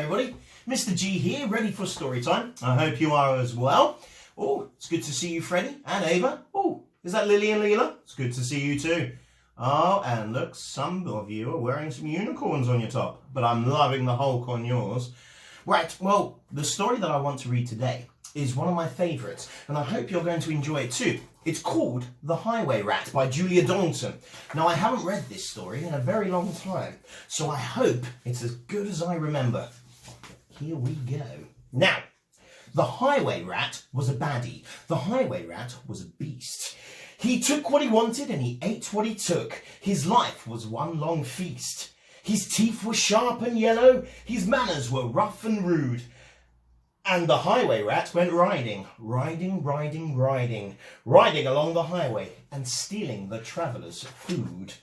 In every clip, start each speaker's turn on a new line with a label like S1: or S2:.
S1: everybody. Mr. G here, ready for story time. I hope you are as well. Oh, it's good to see you, Freddie and Ava. Oh, is that Lily and Leela? It's good to see you too. Oh, and look, some of you are wearing some unicorns on your top, but I'm loving the Hulk on yours. Right, well, the story that I want to read today is one of my favourites, and I hope you're going to enjoy it too. It's called The Highway Rat by Julia Donaldson. Now, I haven't read this story in a very long time, so I hope it's as good as I remember. Here we go. Now, the highway rat was a baddie. The highway rat was a beast. He took what he wanted and he ate what he took. His life was one long feast. His teeth were sharp and yellow. His manners were rough and rude. And the highway rat went riding along the highway and stealing the travellers' food.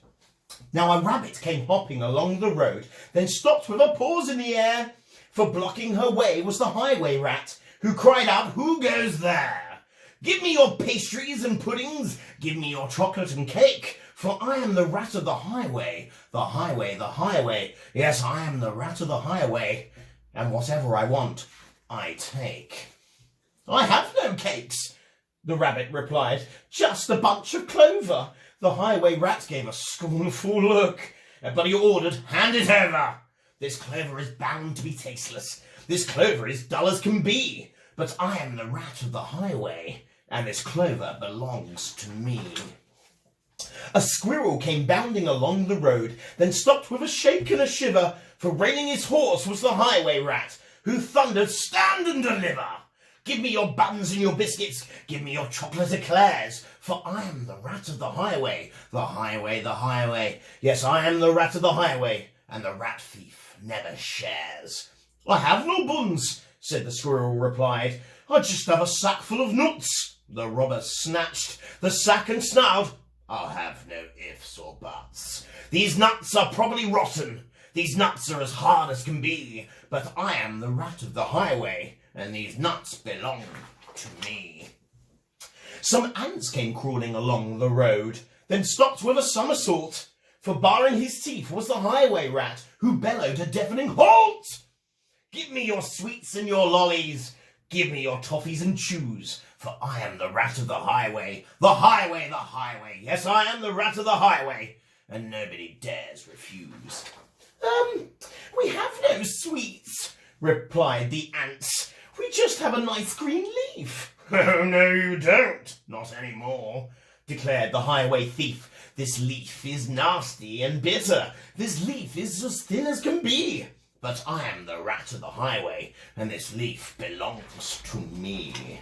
S1: Now a rabbit came hopping along the road, then stopped with a paws in the air. For blocking her way was the highway rat, who cried out, "Who goes there? Give me your pastries and puddings, give me your chocolate and cake, for I am the rat of the highway, the highway, the highway. Yes, I am the rat of the highway, and whatever I want, I take." "I have no cakes," the rabbit replied, "just a bunch of clover." The highway rat gave a scornful look, but he ordered, "Hand it over. This clover is bound to be tasteless. This clover is dull as can be. But I am the rat of the highway, and this clover belongs to me." A squirrel came bounding along the road, then stopped with a shake and a shiver, for reining his horse was the highway rat, who thundered, "Stand and deliver! Give me your buns and your biscuits, give me your chocolate eclairs, for I am the rat of the highway, the highway, the highway. Yes, I am the rat of the highway, and the rat thief never shares." "I have no buns," said the squirrel replied. "I just have a sack full of nuts." The robber snatched the sack and snarled, "I'll have no ifs or buts. These nuts are probably rotten. These nuts are as hard as can be. But I am the rat of the highway, and these nuts belong to me." Some ants came crawling along the road, then stopped with a somersault. For barring his teeth was the highway rat, who bellowed a deafening halt. "Give me your sweets and your lollies, give me your toffees and chews, for I am the rat of the highway, the highway, the highway. Yes, I am the rat of the highway, and nobody dares refuse." We have no sweets," replied the ants. "We just have a nice green leaf." "Oh, no, you don't, not anymore," declared the highway thief. "This leaf is nasty and bitter. This leaf is as thin as can be. But I am the rat of the highway, and this leaf belongs to me."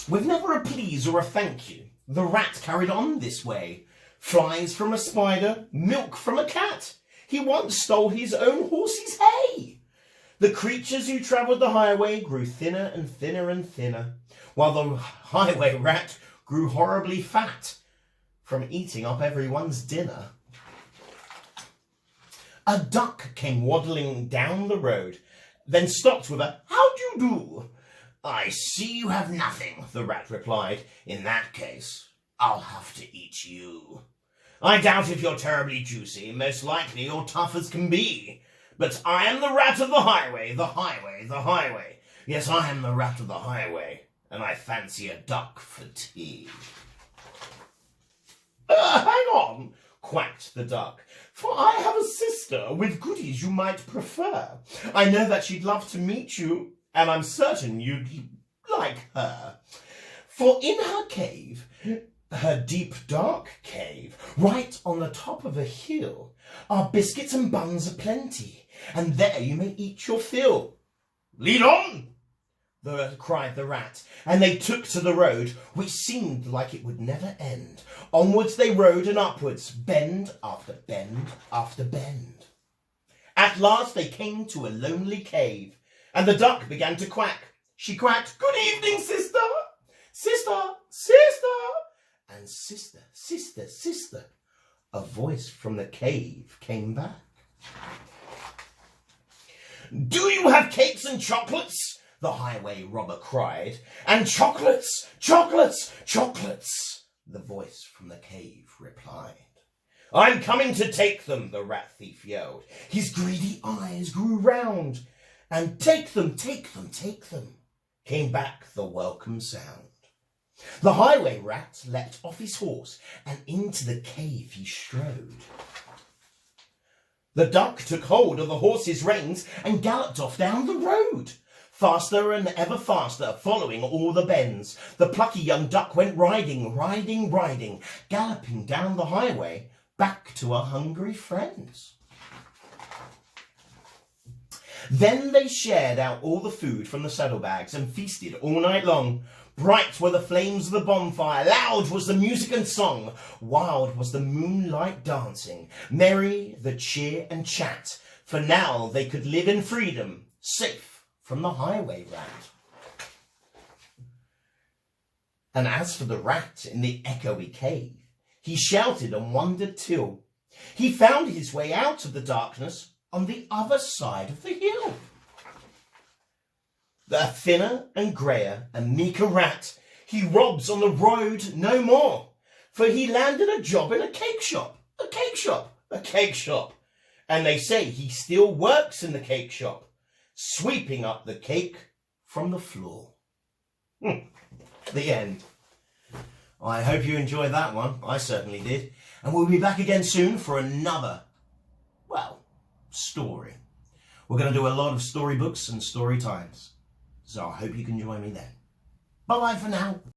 S1: With never a please or a thank you, the rat carried on this way. Flies from a spider, milk from a cat. He once stole his own horse's hay. The creatures who travelled the highway grew thinner and thinner and thinner, while the highway rat grew horribly fat from eating up everyone's dinner. A duck came waddling down the road, then stopped with a "How do you do?" "I see you have nothing," the rat replied. "In that case, I'll have to eat you. I doubt if you're terribly juicy, most likely you're tough as can be. But I am the rat of the highway, the highway, the highway. Yes, I am the rat of the highway, and I fancy a duck for tea." "Hang on," quacked the duck, "for I have a sister with goodies you might prefer. I know that she'd love to meet you, and I'm certain you'd like her. For in her cave, her deep, dark cave, right on the top of a hill, are biscuits and buns aplenty, and there you may eat your fill." "Lead on!" cried the rat, and they took to the road, which seemed like it would never end. Onwards they rode and upwards, bend after bend after bend. At last they came to a lonely cave, and the duck began to quack. She quacked, "Good evening, sister, sister, sister." And sister, sister, sister, a voice from the cave came back. "Do you have cakes and chocolates?" the highway robber cried. "And chocolates, chocolates, chocolates," the voice from the cave replied. I'm coming to take them, the rat thief yelled. His greedy eyes grew round, and take them, take them, take them, came back the welcome sound. The highway rat leapt off his horse, and into the cave he strode. The duck took hold of the horse's reins and galloped off down the road. Faster and ever faster, following all the bends, the plucky young duck went riding, riding, riding, galloping down the highway back to her hungry friends. Then they shared out all the food from the saddlebags and feasted all night long. Bright were the flames of the bonfire, loud was the music and song, wild was the moonlight dancing, merry the cheer and chat, for now they could live in freedom, safe from the highway rat. And as for the rat in the echoey cave, he shouted and wondered till he found his way out of the darkness on the other side of the hill. The thinner and greyer and meeker rat, he robs on the road no more, for he landed a job in a cake shop, a cake shop, a cake shop. And they say he still works in the cake shop, sweeping up the cake from the floor. The end. I hope you enjoyed that one. I certainly did. And we'll be back again soon for another, well, story. We're going to do a lot of storybooks and story times. So I hope you can join me then. Bye-bye for now.